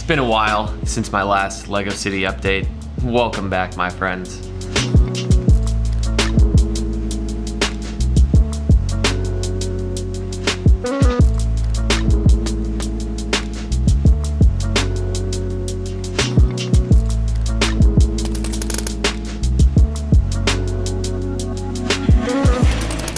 been a while since my last LEGO City update. Welcome back, my friends.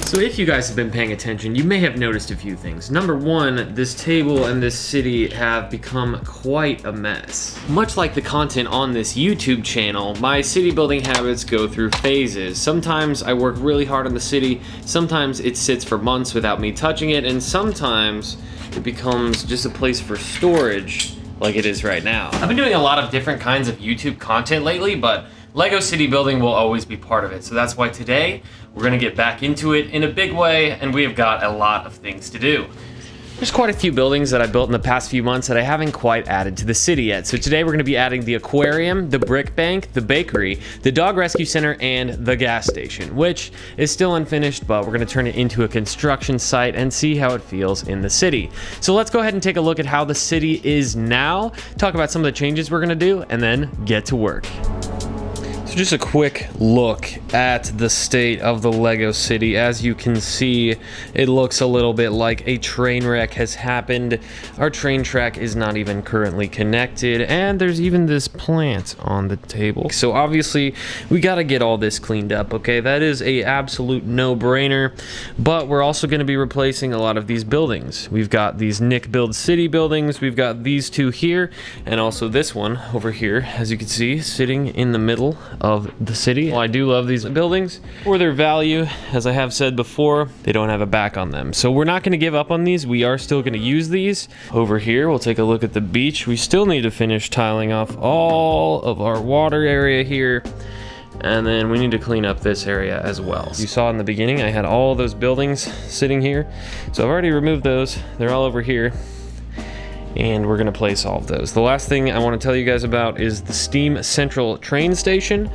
So if you guys have been paying attention, you may have noticed a few things. Number one, this table and this city have become quite a mess. Much like the content on this YouTube channel, my city building habits go through phases. Sometimes I work really hard on the city, sometimes it sits for months without me touching it, and sometimes it becomes just a place for storage like it is right now. I've been doing a lot of different kinds of YouTube content lately, but LEGO City building will always be part of it. So that's why today we're gonna get back into it in a big way, and we have got a lot of things to do. There's quite a few buildings that I built in the past few months that I haven't quite added to the city yet. So today we're gonna be adding the aquarium, the brick bank, the bakery, the dog rescue center, and the gas station, which is still unfinished, but we're gonna turn it into a construction site and see how it feels in the city. So let's go ahead and take a look at how the city is now, talk about some of the changes we're gonna do, and then get to work. So just a quick look at the state of the LEGO City. As you can see, it looks a little bit like a train wreck has happened. Our train track is not even currently connected, and there's even this plant on the table. So obviously, we gotta get all this cleaned up, okay? That is a absolute no-brainer, but we're also gonna be replacing a lot of these buildings. We've got these Nick Build City buildings, we've got these two here, and also this one over here, as you can see, sitting in the middle of the city. Well, I do love these buildings for their value. As I have said before, they don't have a back on them. So we're not going to give up on these. We are still going to use these. Over here, we'll take a look at the beach. We still need to finish tiling off all of our water area here. And then we need to clean up this area as well. You saw in the beginning, I had all those buildings sitting here. So I've already removed those. They're all over here, and we're gonna place all of those. The last thing I want to tell you guys about is the Steam Central train station.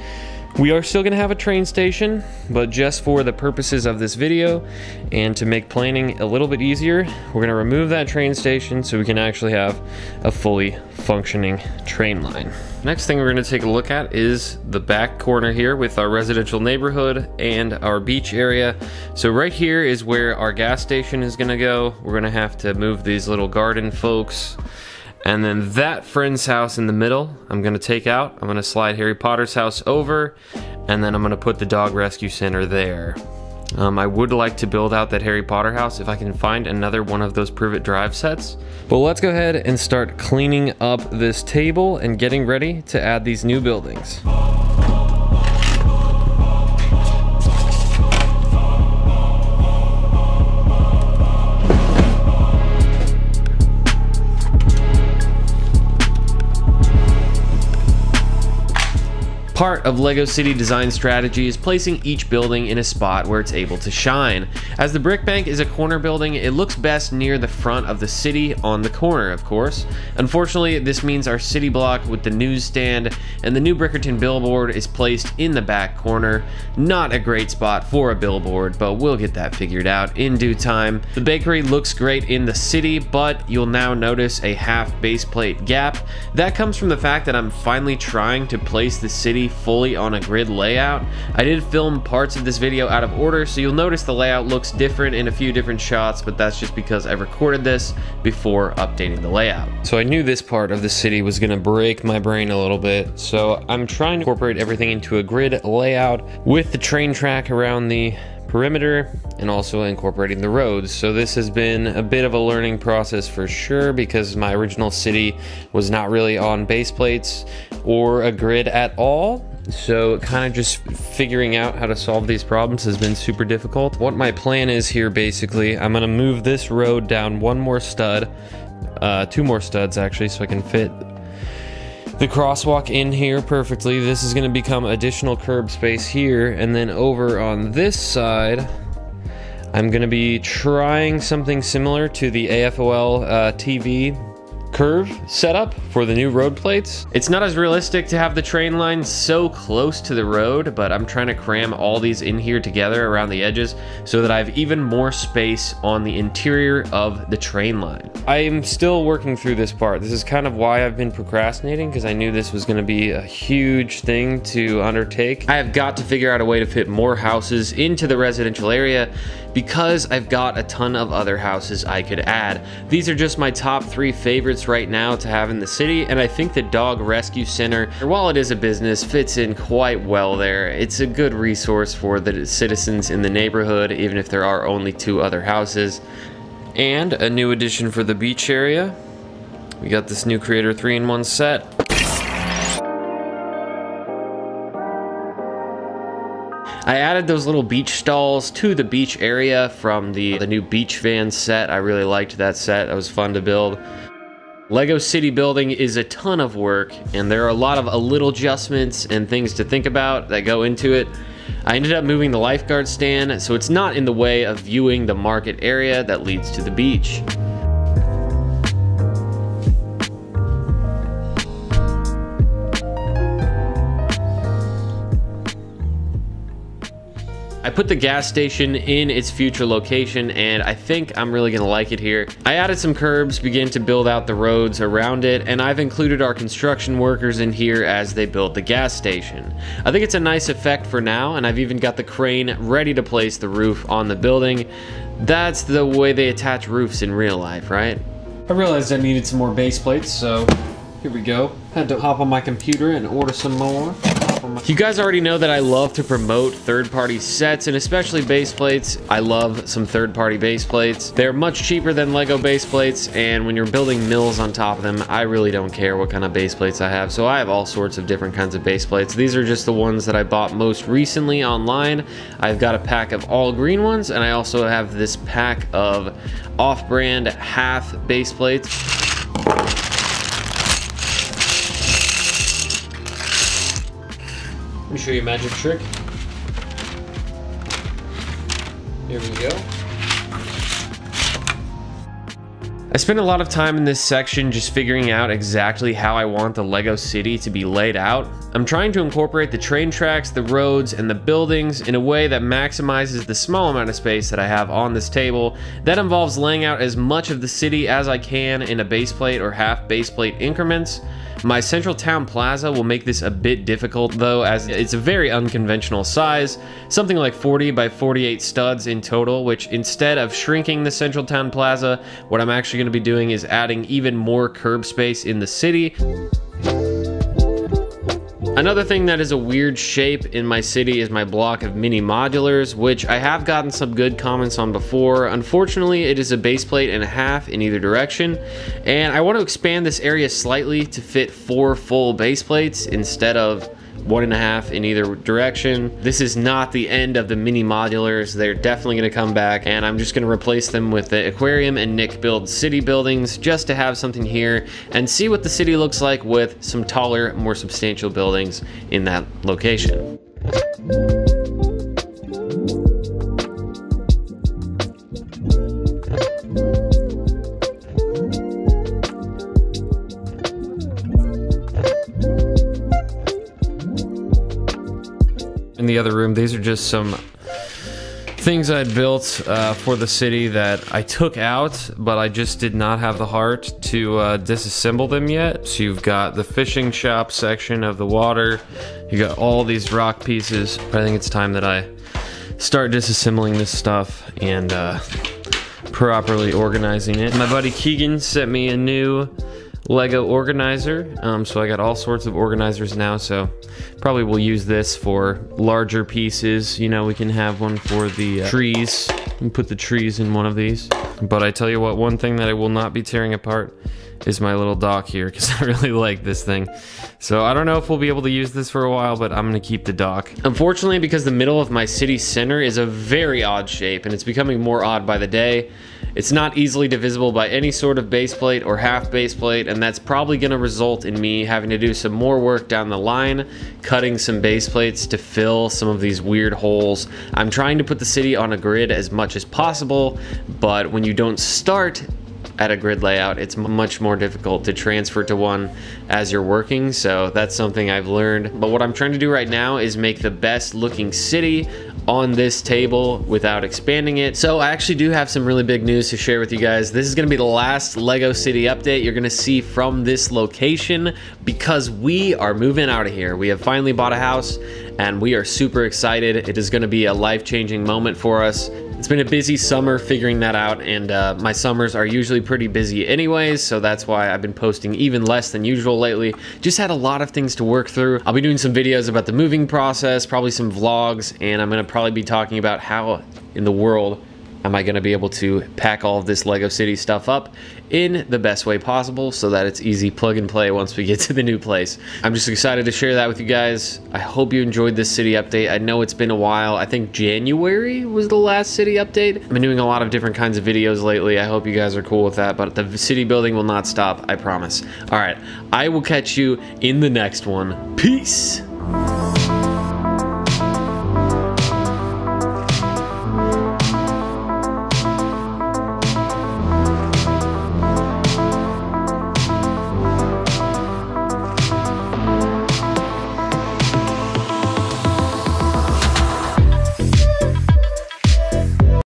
We are still gonna have a train station, but just for the purposes of this video and to make planning a little bit easier, we're gonna remove that train station so we can actually have a fully functioning train line. Next thing we're gonna take a look at is the back corner here with our residential neighborhood and our beach area. So right here is where our gas station is gonna go. We're gonna have to move these little garden folks. And then that friend's house in the middle, I'm gonna take out. I'm gonna slide Harry Potter's house over, and then I'm gonna put the dog rescue center there. I would like to build out that Harry Potter house if I can find another one of those Privet Drive sets. But let's go ahead and start cleaning up this table and getting ready to add these new buildings. Part of LEGO City design strategy is placing each building in a spot where it's able to shine. As the brick bank is a corner building, it looks best near the front of the city on the corner, of course. Unfortunately, this means our city block with the newsstand and the new Brickerton billboard is placed in the back corner. Not a great spot for a billboard, but we'll get that figured out in due time. The bakery looks great in the city, but you'll now notice a half base plate gap. That comes from the fact that I'm finally trying to place the city fully on a grid layout. I did film parts of this video out of order, so you'll notice the layout looks different in a few different shots, but that's just because I recorded this before updating the layout. So I knew this part of the city was gonna break my brain a little bit, so I'm trying to incorporate everything into a grid layout with the train track around the perimeter and also incorporating the roads. So this has been a bit of a learning process for sure, because my original city was not really on base plates or a grid at all. So kind of just figuring out how to solve these problems has been super difficult. What my plan is here, basically, I'm gonna move this road down one more stud, two more studs actually, so I can fit the crosswalk in here perfectly. This is going to become additional curb space here, and then over on this side I'm going to be trying something similar to the AFOL TV curve setup for the new road plates. It's not as realistic to have the train line so close to the road, but I'm trying to cram all these in here together around the edges so that I have even more space on the interior of the train line. I'm still working through this part. This is kind of why I've been procrastinating, because I knew this was going to be a huge thing to undertake. I have got to figure out a way to fit more houses into the residential area, because I've got a ton of other houses I could add. These are just my top 3 favorites right now to have in the city, and I think the Dog Rescue Center, while it is a business, fits in quite well there. It's a good resource for the citizens in the neighborhood, even if there are only 2 other houses. And a new addition for the beach area. We got this new Creator 3-in-1 set. I added those little beach stalls to the beach area from the new beach van set. I really liked that set. That was fun to build. Lego city building is a ton of work, and there are a lot of little adjustments and things to think about that go into it. I ended up moving the lifeguard stand, so it's not in the way of viewing the market area that leads to the beach. I put the gas station in its future location, and I think I'm really gonna like it here. I added some curbs, began to build out the roads around it, and I've included our construction workers in here as they build the gas station. I think it's a nice effect for now, and I've even got the crane ready to place the roof on the building. That's the way they attach roofs in real life, right? I realized I needed some more base plates, so here we go. Had to hop on my computer and order some more. You guys already know that I love to promote third-party sets, and especially base plates. I love some third-party base plates. They're much cheaper than Lego base plates, and when you're building mills on top of them, I really don't care what kind of base plates I have. So I have all sorts of different kinds of base plates. These are just the ones that I bought most recently online. I've got a pack of all green ones, and I also have this pack of off-brand half base plates. Let me show you a magic trick. Here we go. I spent a lot of time in this section just figuring out exactly how I want the Lego city to be laid out. I'm trying to incorporate the train tracks, the roads, and the buildings in a way that maximizes the small amount of space that I have on this table. That involves laying out as much of the city as I can in a base plate or half base plate increments. My central town plaza will make this a bit difficult though, as it's a very unconventional size, something like 40 by 48 studs in total, which instead of shrinking the central town plaza, what I'm actually going to be doing is adding even more curb space in the city. Another thing that is a weird shape in my city is my block of mini modulars, which I have gotten some good comments on before. Unfortunately, it is a base plate and a half in either direction, and I want to expand this area slightly to fit 4 full base plates instead of 1.5 in either direction. This is not the end of the mini modulars. They're definitely going to come back, and I'm just going to replace them with the aquarium and Nick build city buildings just to have something here and see what the city looks like with some taller, more substantial buildings in that location. In the other room, these are just some things I'd built for the city that I took out, but I just did not have the heart to disassemble them yet. So you've got the fishing shop section of the water, you got all these rock pieces. I think it's time that I start disassembling this stuff and properly organizing it. My buddy Keegan sent me a new Lego organizer, so I got all sorts of organizers now, so probably we'll use this for larger pieces. You know, we can have one for the trees and put the trees in one of these. But I tell you what, one thing that I will not be tearing apart is my little dock here, because I really like this thing. So I don't know if we'll be able to use this for a while, but I'm gonna keep the dock. Unfortunately, because the middle of my city center is a very odd shape, and it's becoming more odd by the day, it's not easily divisible by any sort of base plate or half base plate, and that's probably gonna result in me having to do some more work down the line, cutting some base plates to fill some of these weird holes. I'm trying to put the city on a grid as much as possible, but when you don't start at a grid layout. It's much more difficult to transfer to one as you're working, so that's something I've learned. But what I'm trying to do right now is make the best looking city on this table without expanding it. So I actually do have some really big news to share with you guys. This is gonna be the last Lego City update you're gonna see from this location because we are moving out of here. We have finally bought a house and we are super excited. It is gonna be a life-changing moment for us. It's been a busy summer figuring that out, and my summers are usually pretty busy anyways, so that's why I've been posting even less than usual lately. Just had a lot of things to work through. I'll be doing some videos about the moving process, probably some vlogs, and I'm gonna probably be talking about how in the world am I gonna be able to pack all of this Lego City stuff up in the best way possible so that it's easy plug and play once we get to the new place. I'm just excited to share that with you guys. I hope you enjoyed this city update. I know it's been a while. I think January was the last city update. I've been doing a lot of different kinds of videos lately. I hope you guys are cool with that, but the city building will not stop, I promise. All right, I will catch you in the next one. Peace.